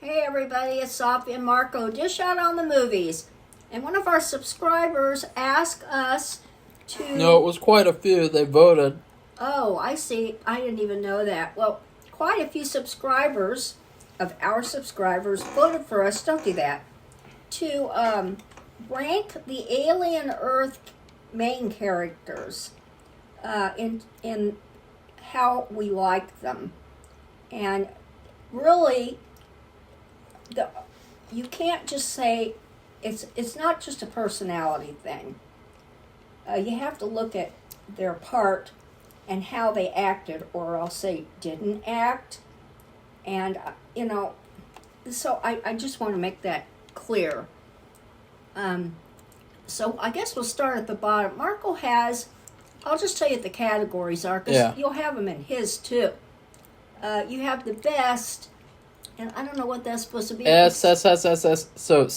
Hey everybody, it's Safi and Marco, Dish Out on the Movies. And one of our subscribers asked us to... No, it was quite a few. They voted. Oh, I see. I didn't even know that. Well, quite a few subscribers of our subscribers voted for us, don't do that, to rank the Alien Earth main characters in how we like them. And really... you can't just say it's not just a personality thing. You have to look at their part and how they acted, or I'll say didn't act. And so I just want to make that clear. So I guess we'll start at the bottom. Marco has, I'll just tell you what the categories are, because you'll have them in his too. You have the best. And I don't know what that's supposed to be. S. So,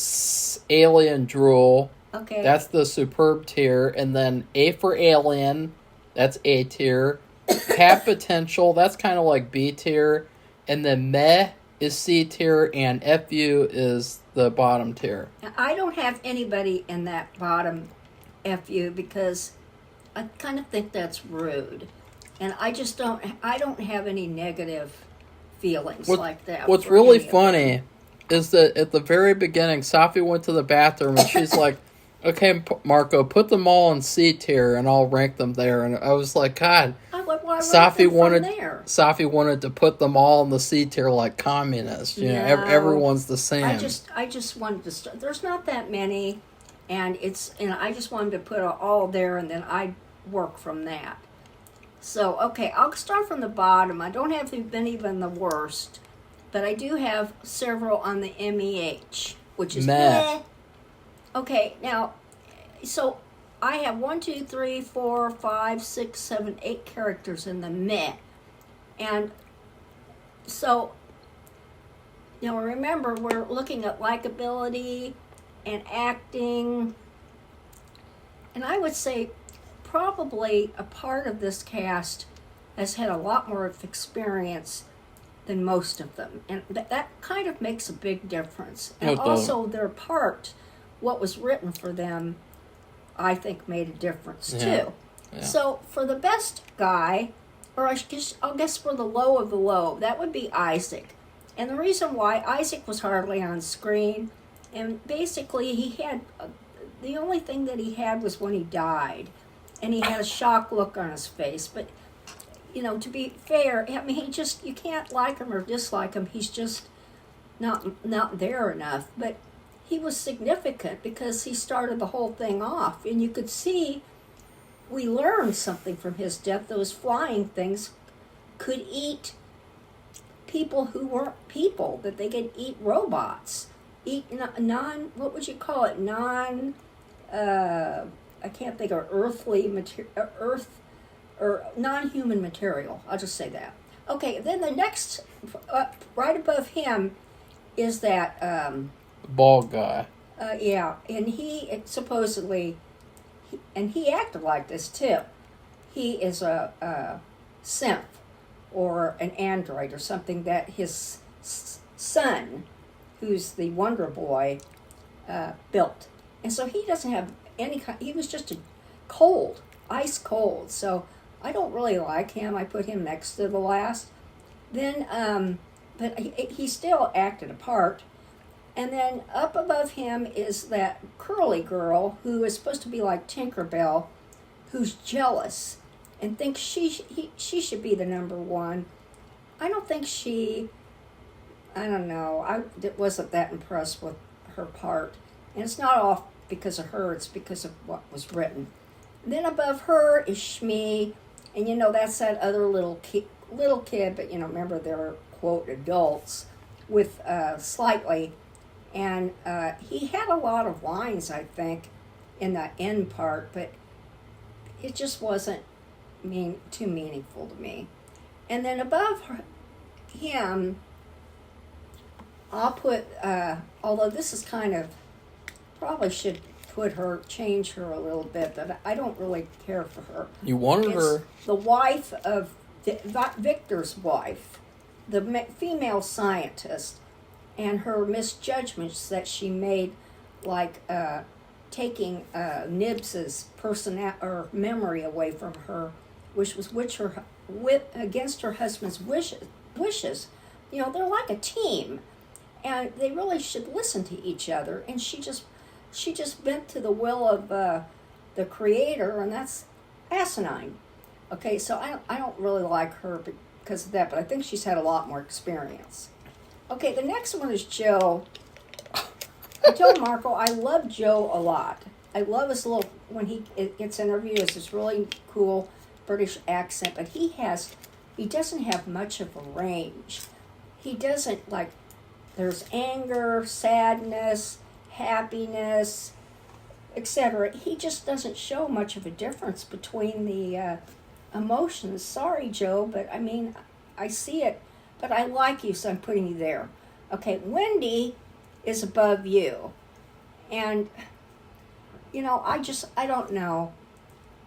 Alien Drool. Okay. That's the superb tier. And then A for Alien. That's A tier. Have Potential. That's kind of like B tier. And then Meh is C tier. And FU is the bottom tier. Now, I don't have anybody in that bottom FU because I kind of think that's rude. And I don't have any negative feelings like that. What's really funny is that at the very beginning, Safi went to the bathroom and she's like, "Okay, Marco, put them all in C tier and I'll rank them there." And I was like, God, Safi wanted to put them all in the C tier like communists. You know, everyone's the same. I just wanted to start. There's not that many, and I just wanted to put all there, and then I work from that. So, okay, I'll start from the bottom. I don't have been even the worst, but I do have several on the MEH, which is meh. Okay, now, so I have 1, 2, 3, 4, 5, 6, 7, 8 characters in the meh. And so, remember, we're looking at likability and acting. And I would say probably a part of this cast has had a lot more of experience than most of them, and that kind of makes a big difference. And also their part, what was written for them, I think made a difference too. Yeah. So for the best guy, or I'll guess for the low of the low, that would be Isaac. And the reason why, Isaac was hardly on screen, and basically he had the only thing that he had was when he died. And he had a shocked look on his face. But, to be fair, I mean, you can't like him or dislike him. He's just not there enough. But he was significant because he started the whole thing off. And you could see we learned something from his death. Those flying things could eat people who weren't people, that they could eat robots. Eat what would you call it? I can't think of earthly material, or non-human material. I'll just say that. Okay, then the next, right above him, is that bald guy. Yeah, and he supposedly, and he acted like this too. He is a synth or an android or something that his son, who's the Wonder Boy, built, and so he doesn't have he was just ice cold. So I don't really like him. I put him next to the last. Then, but he still acted a part. And then up above him is that curly girl who is supposed to be like Tinkerbell, who's jealous and thinks she should be the number one. I don't think I don't know. I wasn't that impressed with her part. And it's not all because of her, it's because of what was written. And then above her is Shmi, and that's that other little kid, but remember they're quote adults with slightly, and he had a lot of lines, I think, in the end part, but it just wasn't too meaningful to me. And then above him, I'll put, although this is kind of, probably should change her a little bit, but I don't really care for her. You wanted her. The wife of Victor's wife, the female scientist, and her misjudgments that she made, like taking Nibs's or memory away from her, which was against her husband's wishes. You know, they're like a team, and they really should listen to each other. And she just bent to the will of the creator, and that's asinine. Okay, so I don't really like her because of that, but I think she's had a lot more experience. Okay, the next one is Joe. I told Marco I love Joe a lot. I love his little, when he gets interviewed, it's this really cool British accent, but he doesn't have much of a range. He doesn't, like, there's anger, sadness, happiness, etc. He just doesn't show much of a difference between the emotions. Sorry, Joe, but I mean, I see it, but I like you, so I'm putting you there. Okay, Wendy is above you. And, you know, I don't know.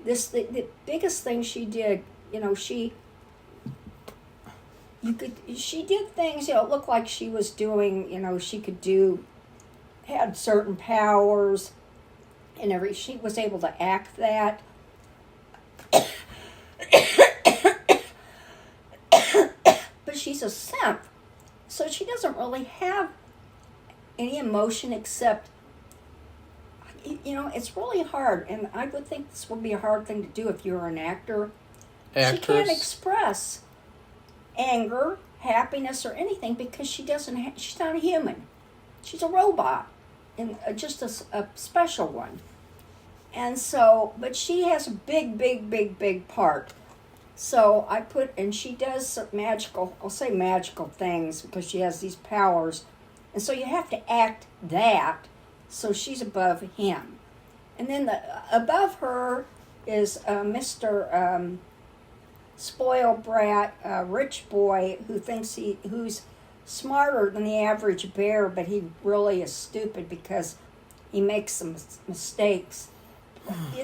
The biggest thing she did, you know, she did things, you know, it looked like she was doing, you know, had certain powers and she was able to act that. But she's a simp, so she doesn't really have any emotion except, you know, it's really hard, and I would think this would be a hard thing to do if you were an actor. Actress. She can't express anger, happiness, or anything because she's not a human. She's a robot, and just a special one. And so, but she has a big part. So and she does some magical things because she has these powers. And so you have to act that, so she's above him. And then above her is Mr. Spoiled brat, rich boy who's smarter than the average bear, but he really is stupid because he makes some mistakes.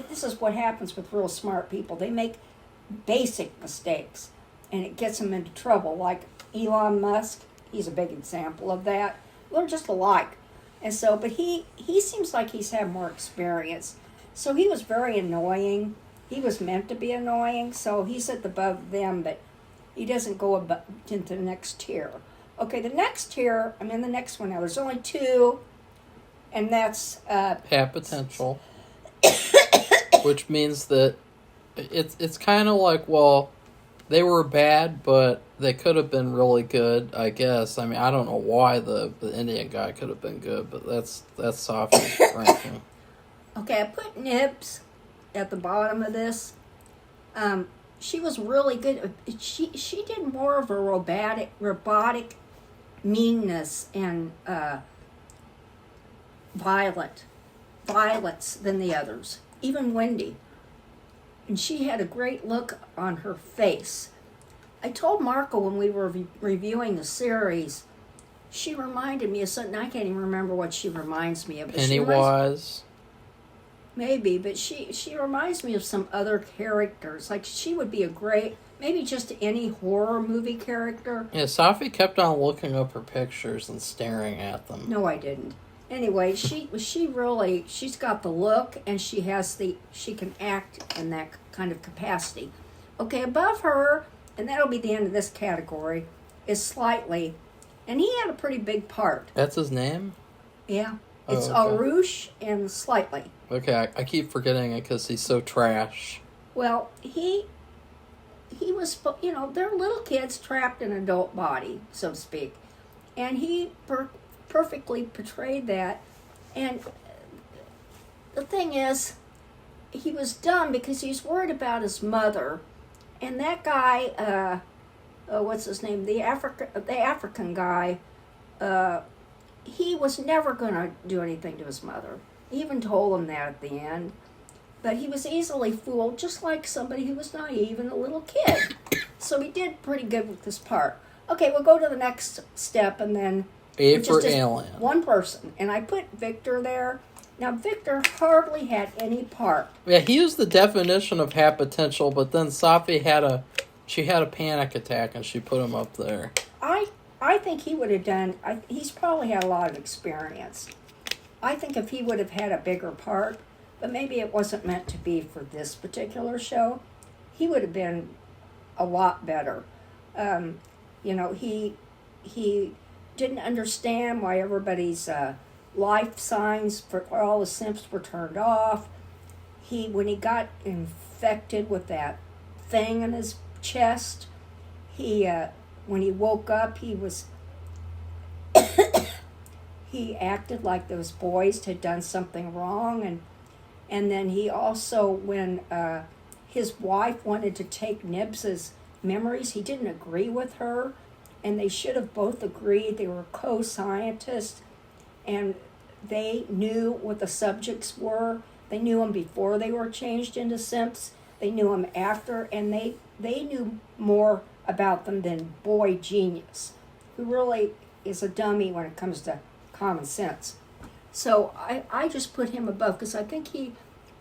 This is what happens with real smart people. They make basic mistakes, and it gets them into trouble. Like Elon Musk, he's a big example of that. They're just alike. And so, but he seems like he's had more experience. So he was very annoying. He was meant to be annoying, so he's at above them, but he doesn't go into the next tier. Okay, the next tier, I'm in the next one now. There's only two, and that's... Have potential. Which means that it's kind of like, well, they were bad, but they could have been really good, I guess. I mean, I don't know why the Indian guy could have been good, but that's Safi's ranking. Okay, I put Nibs at the bottom of this. She was really good. She did more of a robotic meanness and violence than the others. Even Wendy. And she had a great look on her face. I told Marco when we were reviewing the series, she reminded me of something. I can't even remember what she reminds me of. Pennywise. Maybe, but she reminds me of some other characters. Like, she would be a great, maybe just any horror movie character. Yeah, Safi kept on looking up her pictures and staring at them. No, I didn't. Anyway, she's got the look, and she can act in that kind of capacity. Okay, above her, and that'll be the end of this category, is Slightly, and he had a pretty big part. That's his name? Yeah. It's Arush and Slightly. Okay, I keep forgetting it because he's so trash. Well, he was, you know, they're little kids trapped in an adult body, so to speak. And he perfectly portrayed that. And the thing is, he was dumb because he's worried about his mother. And that guy, what's his name? The African guy, he was never going to do anything to his mother. He even told him that at the end. But he was easily fooled, just like somebody who was naive and a little kid. So he did pretty good with this part. Okay, we'll go to the next step, and then... A for Alien. One person. And I put Victor there. Now, Victor hardly had any part. Yeah, he was the definition of have potential, but then Safi had a panic attack, and she put him up there. I think he would have done. He's probably had a lot of experience. I think if he would have had a bigger part, but maybe it wasn't meant to be for this particular show, he would have been a lot better. He didn't understand why everybody's life signs for all the simps were turned off. When he got infected with that thing in his chest, when he woke up, he acted like those boys had done something wrong, and then he also, when his wife wanted to take Nibs's memories, he didn't agree with her, and they should have both agreed. They were co-scientists, and they knew what the subjects were. They knew them before they were changed into simps. They knew them after, and they knew more about them than Boy Genius, who really is a dummy when it comes to common sense. So I just put him above because I think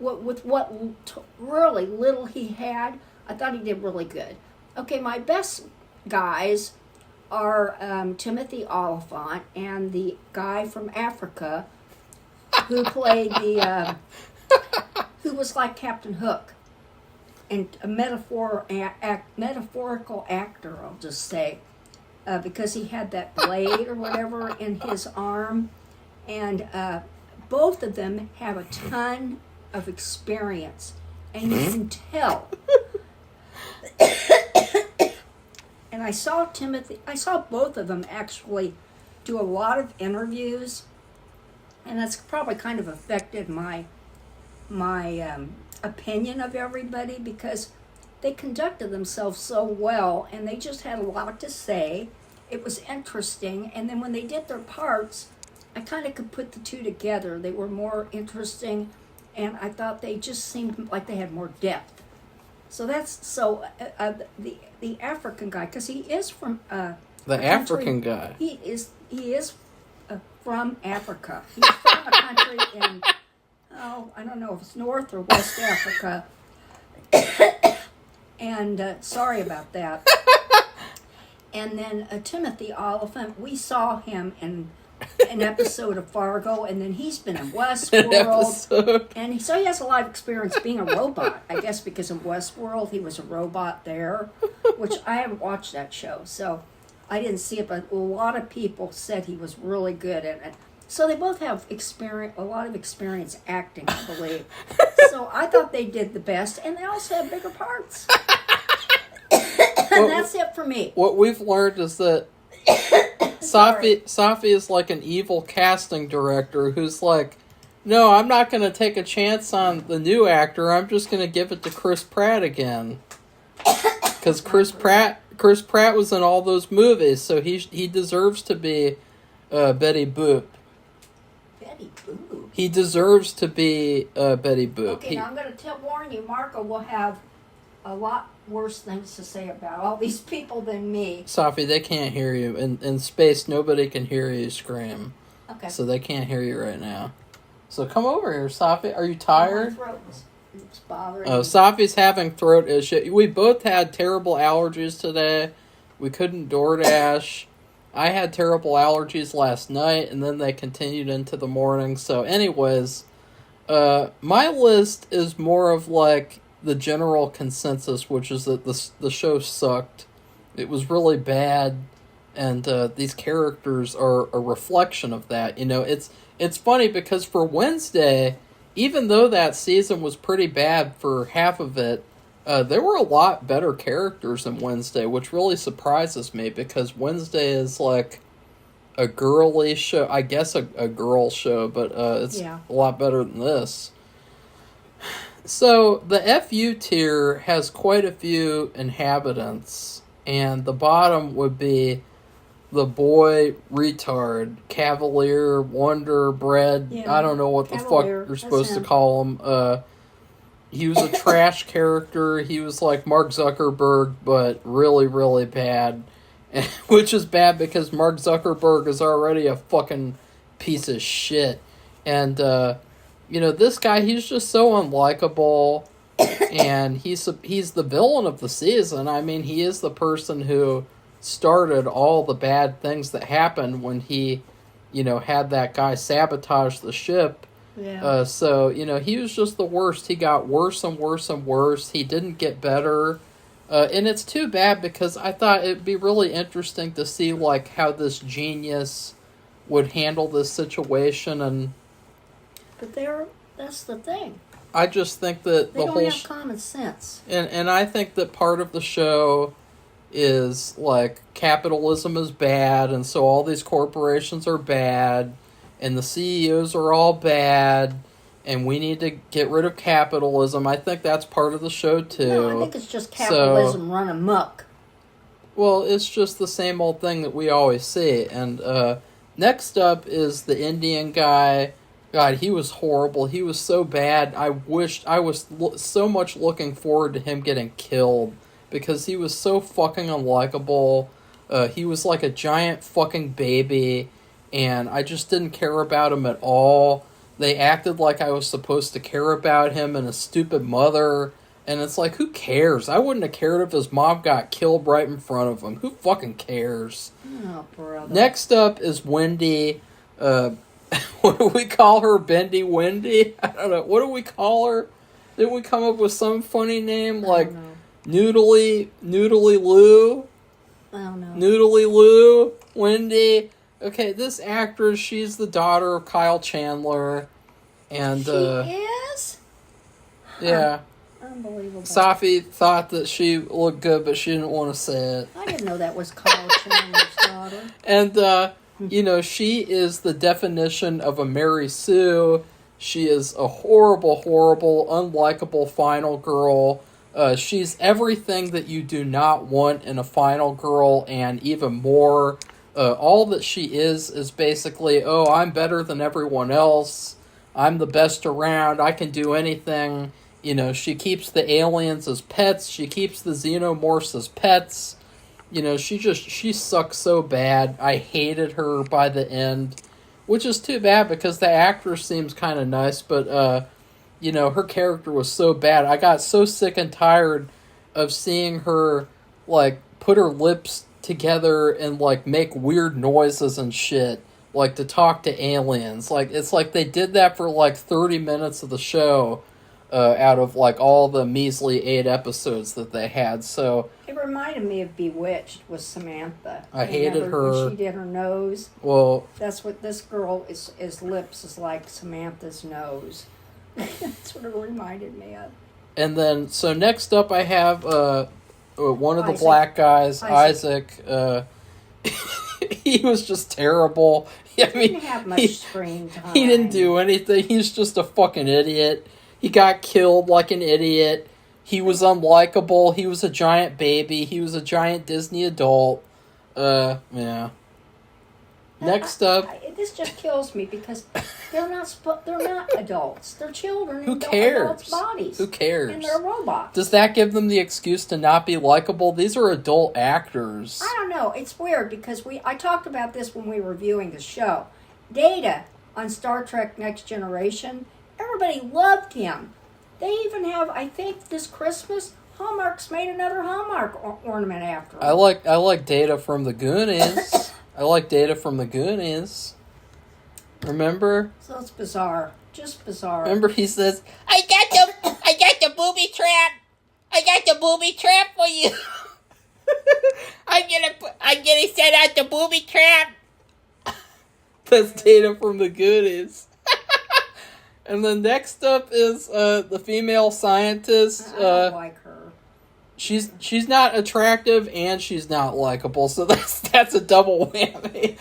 with what really little he had, I thought he did really good. Okay, my best guys are Timothy Oliphant and the guy from Africa who played who was like Captain Hook, and a metaphorical actor, I'll just say, because he had that blade or whatever in his arm, and both of them have a ton of experience, and you can tell. And I saw both of them actually do a lot of interviews, and that's probably kind of affected my opinion of everybody, because they conducted themselves so well, and they just had a lot to say. It was interesting, and then when they did their parts, I kind of could put the two together. They were more interesting, and I thought they just seemed like they had more depth. So that's the African guy, because he is from the African guy. He is from Africa. He's from a country in I don't know if it's North or West Africa. And sorry about that. And then Timothy Oliphant, we saw him in an episode of Fargo, and then he's been in Westworld. And so he has a lot of experience being a robot, I guess, because in Westworld he was a robot there, which I haven't watched that show, so I didn't see it, but a lot of people said he was really good in it. So they both have a lot of experience acting, I believe. So I thought they did the best, and they also have bigger parts. And that's it for me. What we've learned is that Safi is like an evil casting director who's like, no, I'm not going to take a chance on the new actor. I'm just going to give it to Chris Pratt again. Because Chris Pratt was in all those movies, so he deserves to be Betty Boop. Betty Boop? He deserves to be Betty Boop. Okay, now I'm going to warn you, Marco will have a lot worse things to say about all these people than me. Safi, they can't hear you. In space, nobody can hear you scream. Okay. So they can't hear you right now. So come over here, Safi. Are you tired? My throat is bothering me. Safi's having throat issue. We both had terrible allergies today. We couldn't DoorDash. I had terrible allergies last night, and then they continued into the morning. So anyways, my list is more of like the general consensus, which is that the show sucked. It was really bad, and these characters are a reflection of that. You know, it's funny because for Wednesday, even though that season was pretty bad for half of it, there were a lot better characters in Wednesday, which really surprises me because Wednesday is like a girly show. I guess a girl show, but it's a lot better than this. So, the FU tier has quite a few inhabitants, and the bottom would be the boy retard, cavalier, wonder, bred, I don't know what the fuck you're supposed to call him. He was a trash character, he was like Mark Zuckerberg, but really, really bad, which is bad because Mark Zuckerberg is already a fucking piece of shit, and, you know, this guy, he's just so unlikable, and he's the villain of the season. I mean, he is the person who started all the bad things that happened when he, had that guy sabotage the ship. Yeah. So, he was just the worst. He got worse and worse and worse. He didn't get better. And it's too bad because I thought it'd be really interesting to see, like, how this genius would handle this situation. And But that's the thing. I just think that They don't have common sense. And I think that part of the show is, like, capitalism is bad, and so all these corporations are bad, and the CEOs are all bad, and we need to get rid of capitalism. I think that's part of the show, too. No, I think it's just capitalism run amok. Well, it's just the same old thing that we always see. And next up is the Indian guy. God, he was horrible. He was so bad. I was so much looking forward to him getting killed because he was so fucking unlikable. He was like a giant fucking baby, and I just didn't care about him at all. They acted like I was supposed to care about him and his stupid mother, and it's like, who cares? I wouldn't have cared if his mom got killed right in front of him. Who fucking cares? Oh, brother. Next up is Wendy. What do we call her? Bendy Wendy? I don't know. What do we call her? Didn't we come up with some funny name like Noodly Lou? I don't know. Noodly Lou? Wendy? Okay, this actress, she's the daughter of Kyle Chandler. And, she is? Yeah. Unbelievable. Safi thought that she looked good, but she didn't want to say it. I didn't know that was Kyle Chandler's daughter. And, she is the definition of a Mary Sue. She is a horrible, horrible, unlikable final girl. She's everything that you do not want in a final girl, and even more. All that she is basically, oh, I'm better than everyone else. I'm the best around. I can do anything. She keeps the aliens as pets. She keeps the xenomorphs as pets. She sucks so bad. I hated her by the end, which is too bad because the actress seems kind of nice, but, her character was so bad. I got so sick and tired of seeing her, like, put her lips together and, like, make weird noises and shit, like, to talk to aliens. Like, it's like they did that for, like, 30 minutes of the show, out of, like, all the measly 8 episodes that they had, so... It reminded me of Bewitched with Samantha. I hated her. When she did her nose. Well... That's what this girl is lips is like Samantha's nose. That's what it reminded me of. And then, so next up I have, one of the black guys, Isaac. He was just terrible. He didn't have much screen time. He didn't do anything. He's just a fucking idiot. He got killed like an idiot. He was unlikable. He was a giant baby. He was a giant Disney adult. Yeah. Next up... this just kills me because they're not adults. They're children Who in cares? adults' bodies. Who cares? And they're robots. Does that give them the excuse to not be likable? These are adult actors. I don't know. It's weird because I talked about this when we were reviewing the show. Data on Star Trek Next Generation, everybody loved him. They even have, I think, this Christmas, Hallmark's made another Hallmark ornament after him. I like Data from the Goonies. I like Data from the Goonies. Remember? So it's bizarre. Just bizarre. Remember he says, I got the booby trap. I got the booby trap for you. I'm gonna set out the booby trap. that's Data from the Goonies. And then next up is the female scientist. I don't like her. She's not attractive and she's not likable, so that's a double whammy.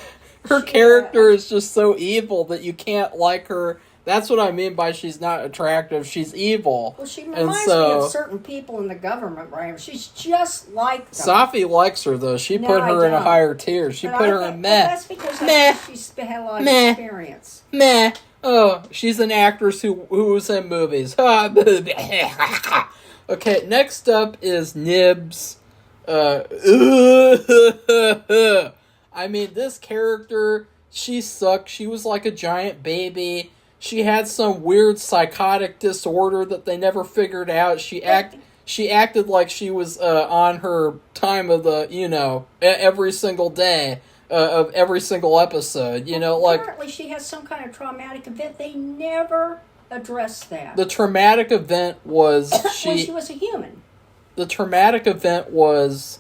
Her character is just so evil that you can't like her. That's what I mean by she's not attractive. She's evil. Well, she reminds me of certain people in the government, right? She's just like them. Safi likes her, though. She put her in a higher tier. She put her in meh. That's because she's had a lot of experience. Meh. Oh, she's an actress who was in movies. Okay, next up is Nibs. I mean, this character, she sucked. She was like a giant baby. She had some weird psychotic disorder that they never figured out. She she acted like she was on her time of the, every single day of every single episode. Apparently she has some kind of traumatic event. They never address that. The traumatic event was when she was a human. The traumatic event was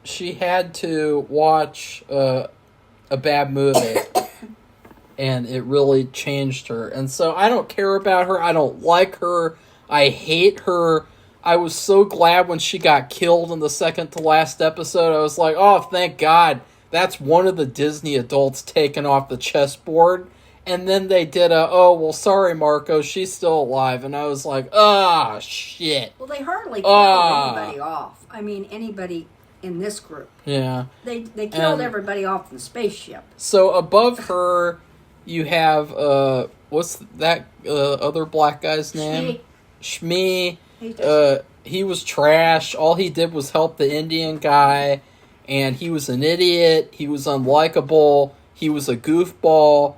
she had to watch a bad movie, and it really changed her. And so I don't care about her. I don't like her. I hate her. I was so glad when she got killed in the second to last episode. I was like, oh, thank God. That's one of the Disney adults taken off the chessboard. And then they did sorry, Marco, she's still alive. And I was like, shit. Well, they hardly killed anybody off. I mean, anybody in this group. Yeah. They killed everybody off in the spaceship. So above her, you have, what's that other black guy's name? Shmi. He was trash. All he did was help the Indian guy. And he was an idiot. He was unlikable. He was a goofball.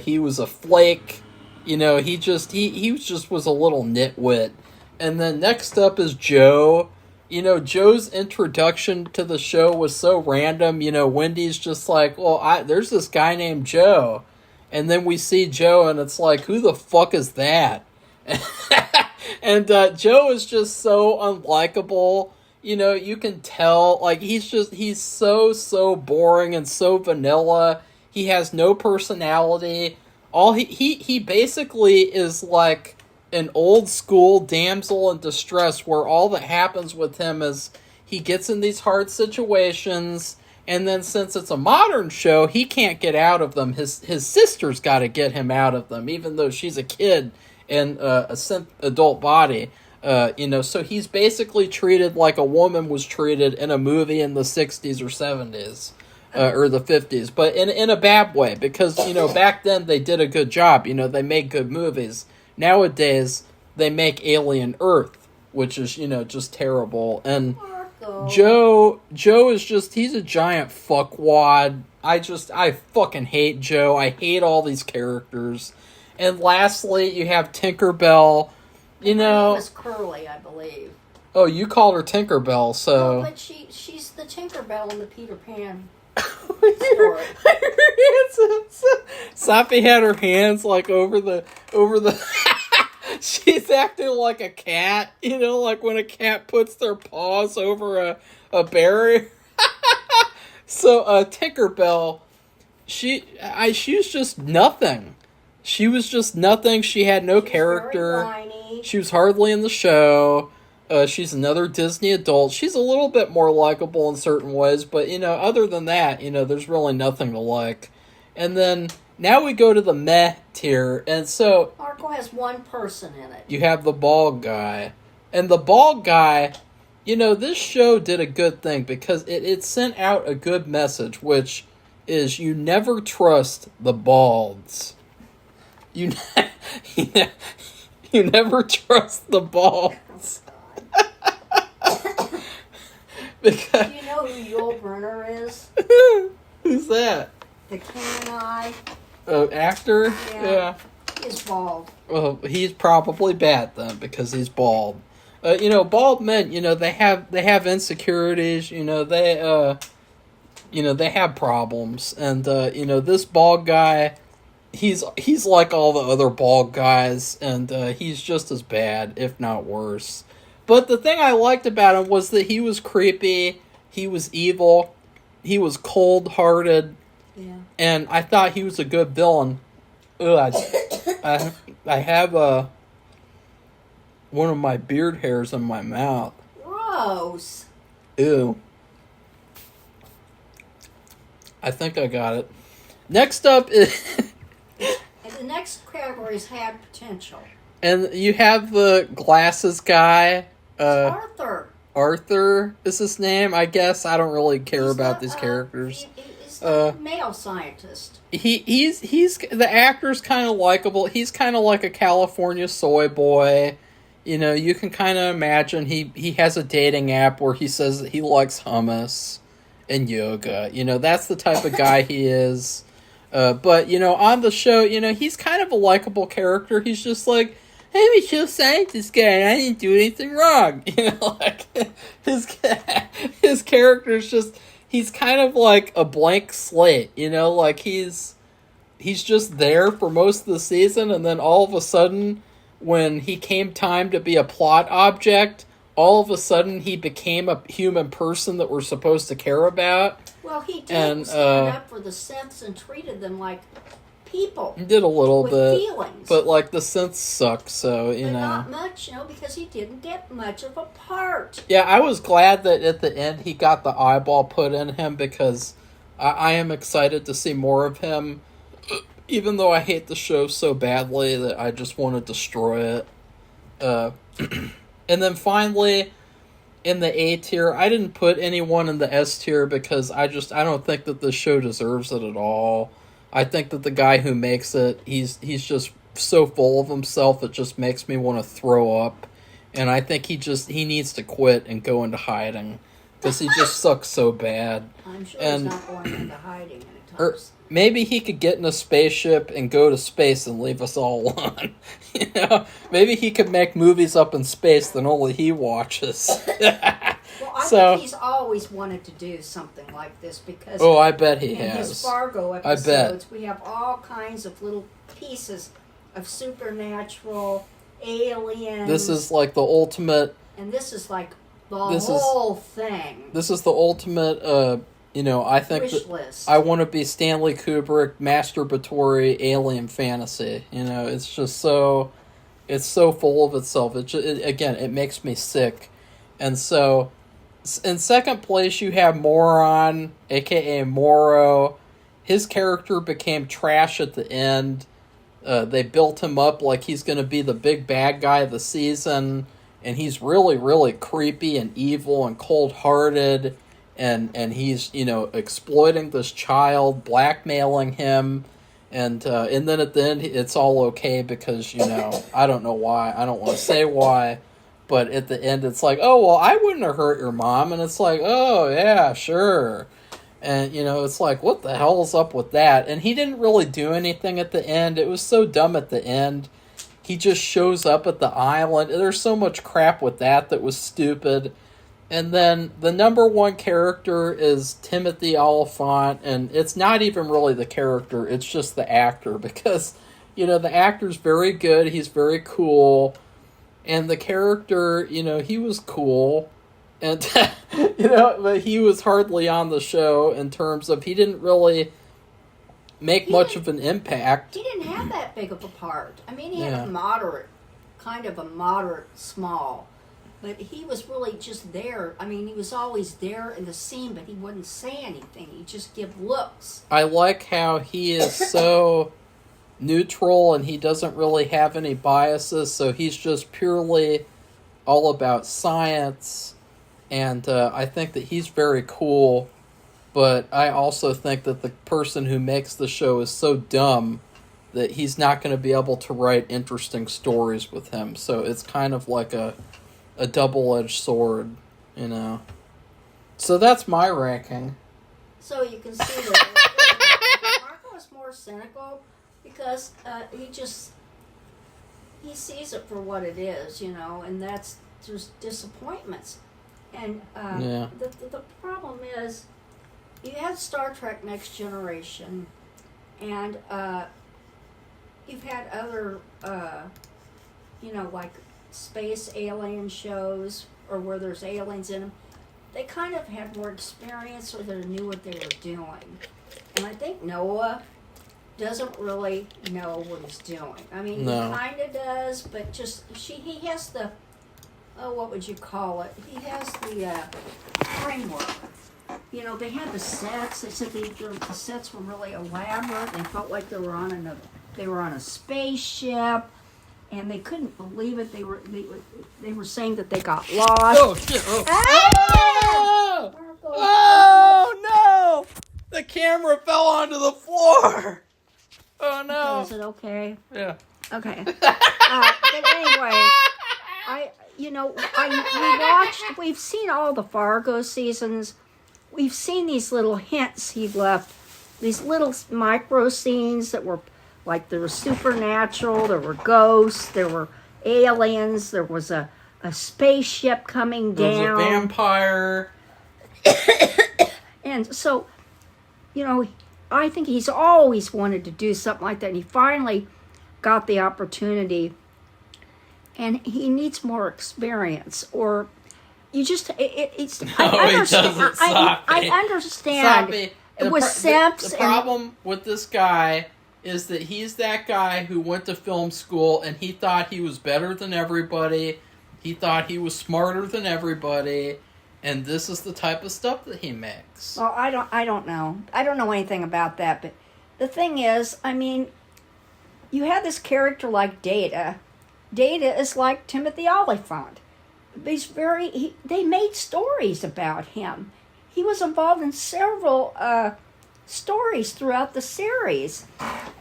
He was a flake. He was a little nitwit. And then next up is Joe. Joe's introduction to the show was so random. Wendy's just like, well, there's this guy named Joe. And then we see Joe and it's like, who the fuck is that? And Joe is just so unlikable. You can tell, like, he's so boring and so vanilla. He has no personality. He basically is like an old school damsel in distress where all that happens with him is he gets in these hard situations, and then since it's a modern show, he can't get out of them. His sister's got to get him out of them, even though she's a kid in a adult body. So he's basically treated like a woman was treated in a movie in the 60s or 70s. Or the 50s, but in a bad way, because, back then they did a good job. They made good movies. Nowadays, they make Alien Earth, which is, just terrible. And Joe is just, he's a giant fuckwad. I fucking hate Joe. I hate all these characters. And lastly, you have Tinkerbell. Her name was Curly, I believe. Oh, you called her Tinkerbell, so... No, but she's the Tinkerbell in the Peter Pan. Safi had her hands like over the she's acting like a cat, like when a cat puts their paws over a barrier. So Tinkerbell, she was just nothing. She was just nothing. She had no character. She was hardly in the show. She's another Disney adult. She's a little bit more likable in certain ways, but, other than that, there's really nothing to like. And then, now we go to the meh tier, and so... Marco has one person in it. You have the bald guy. And the bald guy, this show did a good thing, because it sent out a good message, which is you never trust the balds. You never trust the balds. Because... Do you know who Yul Brynner is? Who's that? The King and I. Actor? Yeah. He's bald. Well, he's probably bad then, because he's bald. Bald men, they have insecurities, they have problems. And, this bald guy, he's like all the other bald guys, and he's just as bad, if not worse. But the thing I liked about him was that he was creepy, he was evil, he was cold-hearted, and I thought he was a good villain. Ugh, I have one of my beard hairs in my mouth. Gross. Ew. I think I got it. Next up is... And the next categories had potential. And you have the glasses guy. Arthur. Arthur is his name, I guess. I don't really care about these characters. He's the male scientist. He's the actor's kind of likable. He's kind of like a California soy boy. You can kind of imagine he has a dating app where he says that he likes hummus and yoga. That's the type of guy he is. But on the show, he's kind of a likable character. He's just like, I'm a show scientist guy and I didn't do anything wrong. Like, his character's just, he's kind of like a blank slate, like he's just there for most of the season, and then all of a sudden, when he came time to be a plot object, all of a sudden he became a human person that we're supposed to care about. Well, he did stand up for the synths and treated them like people. He did a little with bit. Feelings. But, like, the synths suck, so, but not much, because he didn't get much of a part. Yeah, I was glad that at the end he got the eyeball put in him, because I am excited to see more of him, even though I hate the show so badly that I just want to destroy it. And then finally, in the A tier, I didn't put anyone in the S tier because I don't think that this show deserves it at all. I think that the guy who makes it, he's just so full of himself, it just makes me want to throw up. And I think he needs to quit and go into hiding, because he just sucks so bad. I'm sure he's not going into hiding anytime. Or maybe he could get in a spaceship and go to space and leave us all alone. Maybe he could make movies up in space that only he watches. Well, I think he's always wanted to do something like this, because I bet he in has. his Fargo episodes, we have all kinds of little pieces of supernatural, aliens. This is like the ultimate... And this is like the whole thing. This is the ultimate, I think wish list. I want to be Stanley Kubrick masturbatory alien fantasy. It's just so... It's so full of itself. It makes me sick. And so, in second place, you have Moron, a.k.a. Morrow. His character became trash at the end. They built him up like he's going to be the big bad guy of the season. And he's really, really creepy and evil and cold-hearted. And he's, exploiting this child, blackmailing him. And then at the end, it's all okay because, I don't know why. I don't want to say why. But at the end, it's like, oh, well, I wouldn't have hurt your mom. And it's like, oh, yeah, sure. And, it's like, what the hell is up with that? And he didn't really do anything at the end. It was so dumb at the end. He just shows up at the island. There's so much crap with that was stupid. And then the number one character is Timothy Oliphant. And it's not even really the character. It's just the actor. Because, the actor's very good. He's very cool. And the character, he was cool, and, but he was hardly on the show in terms of he didn't really make much of an impact. He didn't have that big of a part. I mean, he had a moderate small, but he was really just there. I mean, he was always there in the scene, but he wouldn't say anything. He'd just give looks. I like how he is so... neutral, and he doesn't really have any biases, so he's just purely all about science, and I think that he's very cool, but I also think that the person who makes the show is so dumb that he's not going to be able to write interesting stories with him, so it's kind of like a double-edged sword, So that's my ranking. So you can see that Marco is more cynical, because he sees it for what it is, and that's just disappointments. And the problem is, you had Star Trek Next Generation, and you've had other, like space alien shows, or where there's aliens in them. They kind of had more experience, or they knew what they were doing. And I think Noah doesn't really know what he's doing. I mean, no. He kind of does, but he has the, what would you call it? He has the framework. They had the sets. They said the sets were really elaborate. They felt like they were on a spaceship, and they couldn't believe it. They were saying that they got lost. Oh shit! Oh, oh no! The camera fell onto the floor. Oh no! Is it okay? Yeah. Okay. But anyway, we've seen all the Fargo seasons. We've seen these little hints he left, these little micro scenes that were like there were supernatural, there were ghosts, there were aliens. There was a spaceship coming There down. was a vampire. And so, I think he's always wanted to do something like that. And he finally got the opportunity. And he needs more experience. Or you just, it's... No, he doesn't, Safi. I understand. Safi, With Simps the problem with this guy is that he's that guy who went to film school and he thought he was better than everybody. He thought he was smarter than everybody. And this is the type of stuff that he makes. Well, I don't know. I don't know anything about that. But the thing is, I mean, you have this character like Data. Data is like Timothy Oliphant. They made stories about him. He was involved in several stories throughout the series.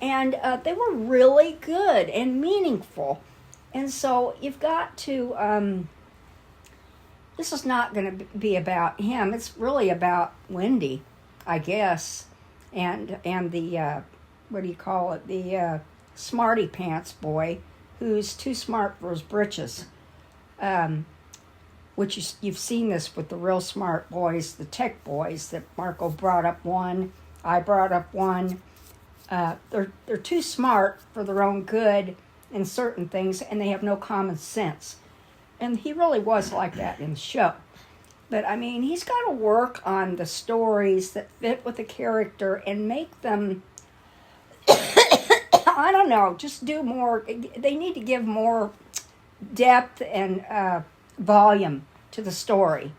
And they were really good and meaningful. And so you've got to... this is not going to be about him. It's really about Wendy, I guess. And the, what do you call it? The smarty pants boy who's too smart for his britches. Which you've seen this with the real smart boys, the tech boys, that Marco brought up one. I brought up one. They're too smart for their own good in certain things, and they have no common sense. And he really was like that in the show. But, I mean, he's got to work on the stories that fit with the character and make them, I don't know, just do more. They need to give more depth and volume to the story.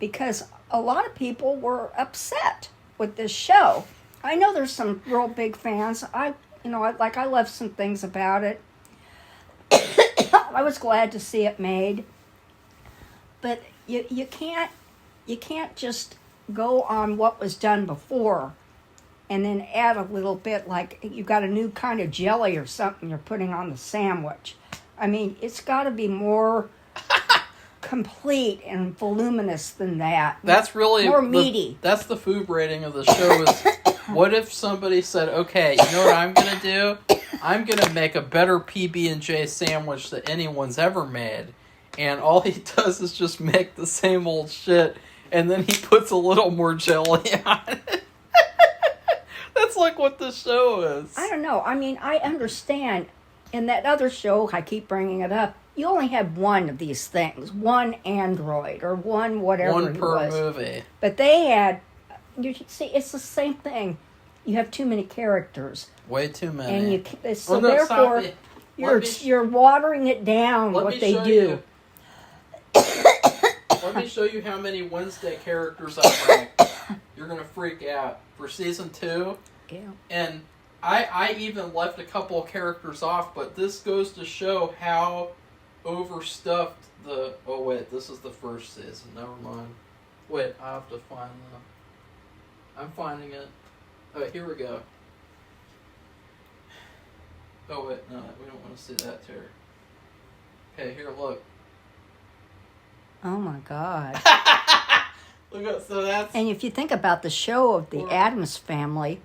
Because a lot of people were upset with this show. I know there's some real big fans. I love some things about it. I was glad to see it made, but you can't just go on what was done before, and then add a little bit, like you've got a new kind of jelly or something you're putting on the sandwich. I mean, it's got to be more complete and voluminous than that. That's really more meaty. That's the food rating of the show. Is what if somebody said, "Okay, you know what I'm gonna do? I'm going to make a better PB&J sandwich that anyone's ever made." And all he does is just make the same old shit, and then he puts a little more jelly on it. That's like what the show is. I don't know. I mean, I understand. In that other show, I keep bringing it up, you only had one of these things. One android, or one whatever one per it was. movie. But they had... You see, it's the same thing. You have too many characters. Way too many. And therefore, you're watering it down, what they do. Let me show you how many Wednesday characters I ranked. You're going to freak out. For season 2, yeah. And I even left a couple of characters off, but this goes to show how overstuffed the... Oh, wait, this is the first season. Never mind. Wait, I have to find I'm finding it. Oh, here we go. Oh, wait, no, we don't want to see that, Terry. Okay, here, look. Oh, my God. Look at, so that's... And if you think about the show of the Addams Family,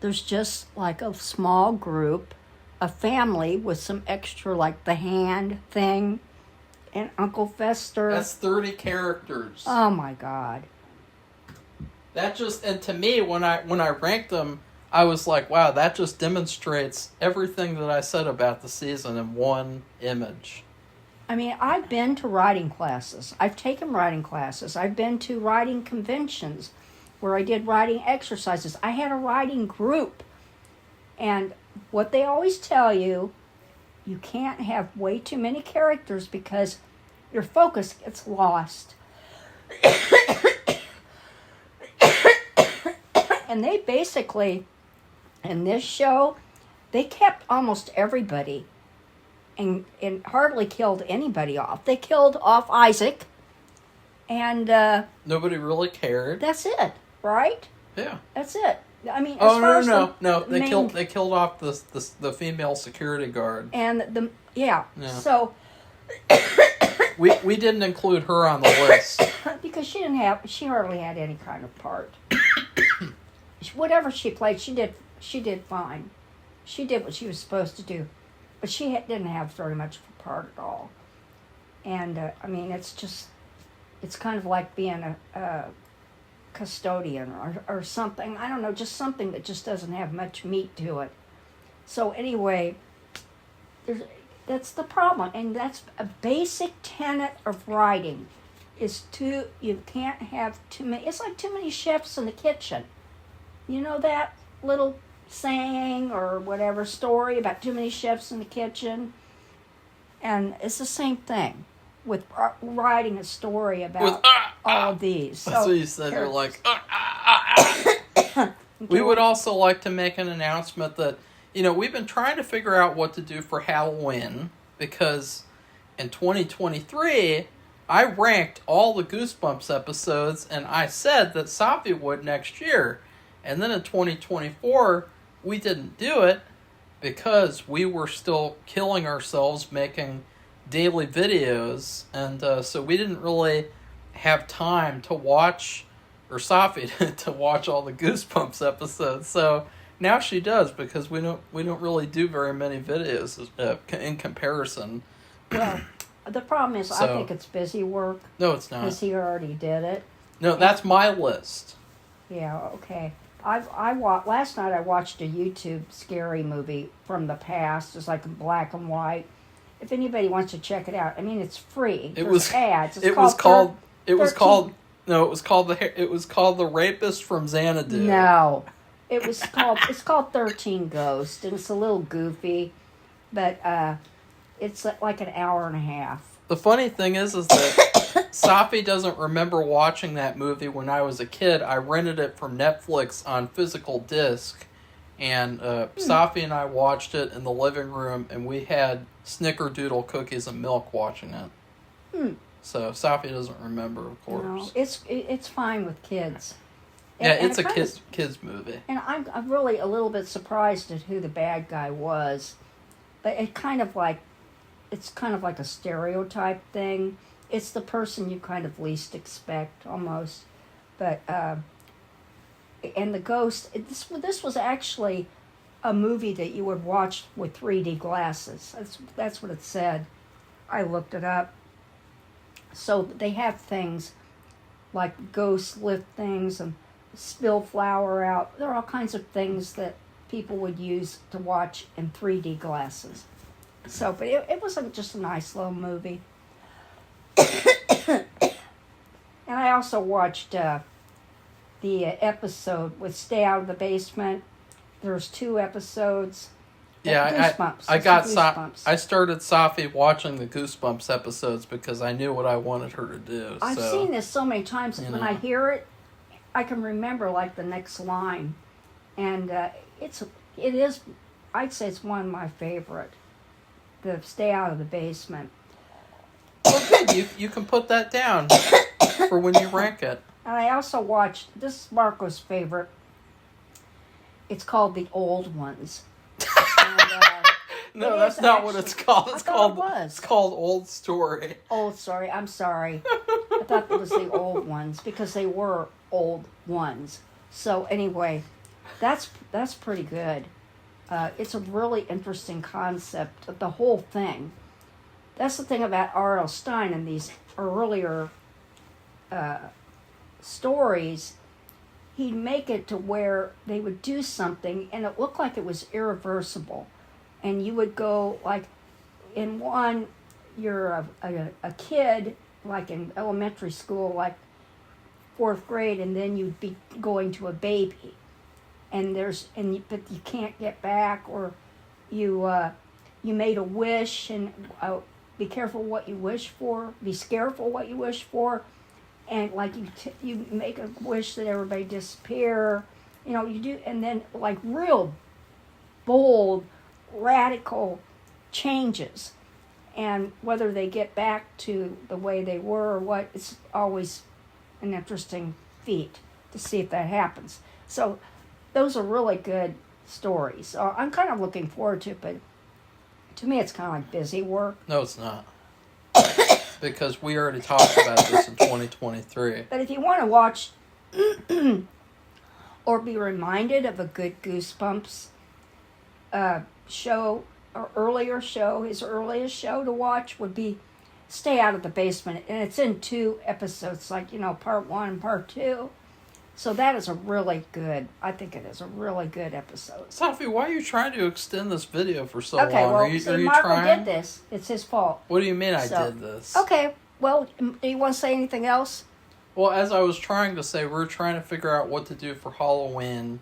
there's just like a small group, a family with some extra, like the hand thing, and Uncle Fester. That's 30 characters. Oh, my God. That just, and to me, when I ranked them, I was like, wow, that just demonstrates everything that I said about the season in one image. I mean, I've been to writing classes. I've taken writing classes. I've been to writing conventions where I did writing exercises. I had a writing group. And what they always tell you, you can't have way too many characters because your focus gets lost. And they basically, in this show, they kept almost everybody and hardly killed anybody off. They killed off Isaac, and nobody really cared. That's it, right? Yeah. That's it. I mean, no. They killed off the female security guard. And yeah. So we didn't include her on the list because she hardly had any kind of part. Whatever she played, she did fine. She did what she was supposed to do. but she didn't have very much of a part at all. And I mean, it's kind of like being a custodian or something. I don't know, just something that just doesn't have much meat to it. So anyway, that's the problem, and that's a basic tenet of writing. You can't have too many. It's like too many chefs in the kitchen. You know that little saying or whatever story about too many chefs in the kitchen? And it's the same thing with writing a story about all of these. So you said you're like, We would also like to make an announcement that, we've been trying to figure out what to do for Halloween, because in 2023, I ranked all the Goosebumps episodes, and I said that Safi would next year. And then in 2024, we didn't do it because we were still killing ourselves making daily videos, and so we didn't really have time to watch, or Safi to watch all the Goosebumps episodes. So now she does, because we don't really do very many videos in comparison. Well, the problem is, I think it's busy work. No, it's not. Because he already did it. No, that's my list. Yeah, okay. Last night I watched a YouTube scary movie from the past. It's like in black and white. If anybody wants to check it out, I mean, it's free. There's ads. It was called The Rapist from Xanadu. No, it's called 13 Ghosts, and it's a little goofy, but it's like an hour and a half. The funny thing is that Safi doesn't remember watching that movie when I was a kid. I rented it from Netflix on physical disc, and Safi and I watched it in the living room, and we had snickerdoodle cookies and milk watching it. So Safi doesn't remember, of course. No, it's fine with kids. It's a kids movie. And I'm really a little bit surprised at who the bad guy was, but it's kind of like a stereotype thing. It's the person you kind of least expect, almost. But and the ghost. This was actually a movie that you would watch with 3D glasses. That's what it said. I looked it up. So they have things like ghosts lift things and spill flour out. There are all kinds of things that people would use to watch in 3D glasses. So, but it was just a nice little movie. And I also watched the episode with Stay Out of the Basement. There's 2 episodes. Yeah, Goosebumps. I started Safi watching the Goosebumps episodes because I knew what I wanted her to do. I've seen this so many times that when I hear it, I can remember like the next line, and it is. I'd say it's one of my favorite. The Stay Out of the Basement. Well, good. You can put that down for when you rank it. And I also watched. This is Marco's favorite. It's called The Old Ones. No, that's not what it's called. It's called Old Story. Old Story. I'm sorry. I thought it was The Old Ones because they were old ones. So anyway, that's pretty good. It's a really interesting concept of the whole thing. That's the thing about R.L. Stine and these earlier stories. He'd make it to where they would do something and it looked like it was irreversible. And you would go, like, in one, you're a kid, like in elementary school, like 4th grade, and then you'd be going to a baby. But you can't get back, or you made a wish, and be careful what you wish for, be scareful what you wish for, and like you make a wish that everybody disappear, you do, and then like real bold, radical changes, and whether they get back to the way they were or what, it's always an interesting feat to see if that happens. So those are really good stories. So I'm kind of looking forward to it, but to me it's kind of like busy work. No, it's not. Because we already talked about this in 2023. But if you want to watch or be reminded of a good Goosebumps show, earlier show, his earliest show to watch would be Stay Out of the Basement. And it's in 2 episodes, like, part 1 and part 2. So that is I think it is a really good episode. Safi, why are you trying to extend this video for so Okay, long? well, are you Marco trying? did this. It's his fault. What do you mean I did this? Okay, well, do you want to say anything else? Well, as I was trying to say, we're trying to figure out what to do for Halloween,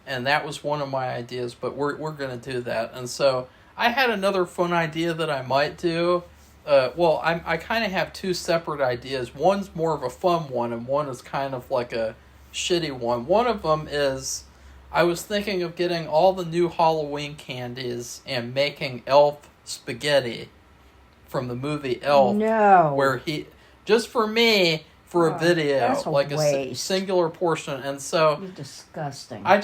and that was one of my ideas, but we're going to do that. And so I had another fun idea that I might do. I kind of have 2 separate ideas. One's more of a fun one, and one is kind of like a shitty one. One of them is I was thinking of getting all the new Halloween candies and making Elf spaghetti from the movie Elf. No. Where he, just for me, for a video, that's a like waste. a singular portion. And so You're disgusting. I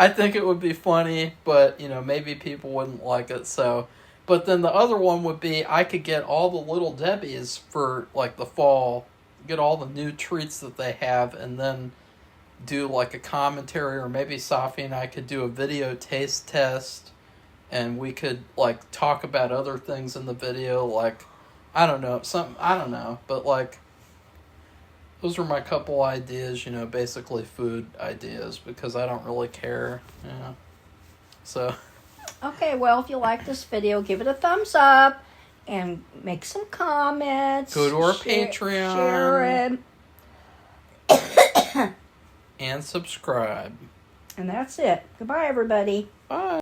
think it would be funny, but maybe people wouldn't like it. So, but then the other one would be I could get all the Little Debbies for like the fall, get all the new treats that they have, and then do like a commentary, or maybe Safi and I could do a video taste test, and we could like talk about other things in the video, like I don't know, but like those are my couple ideas, basically food ideas, because I don't really care, so. Okay, well, if you like this video, give it a thumbs up and make some comments. Go to our Patreon. Share it. And subscribe. And that's it. Goodbye, everybody. Bye.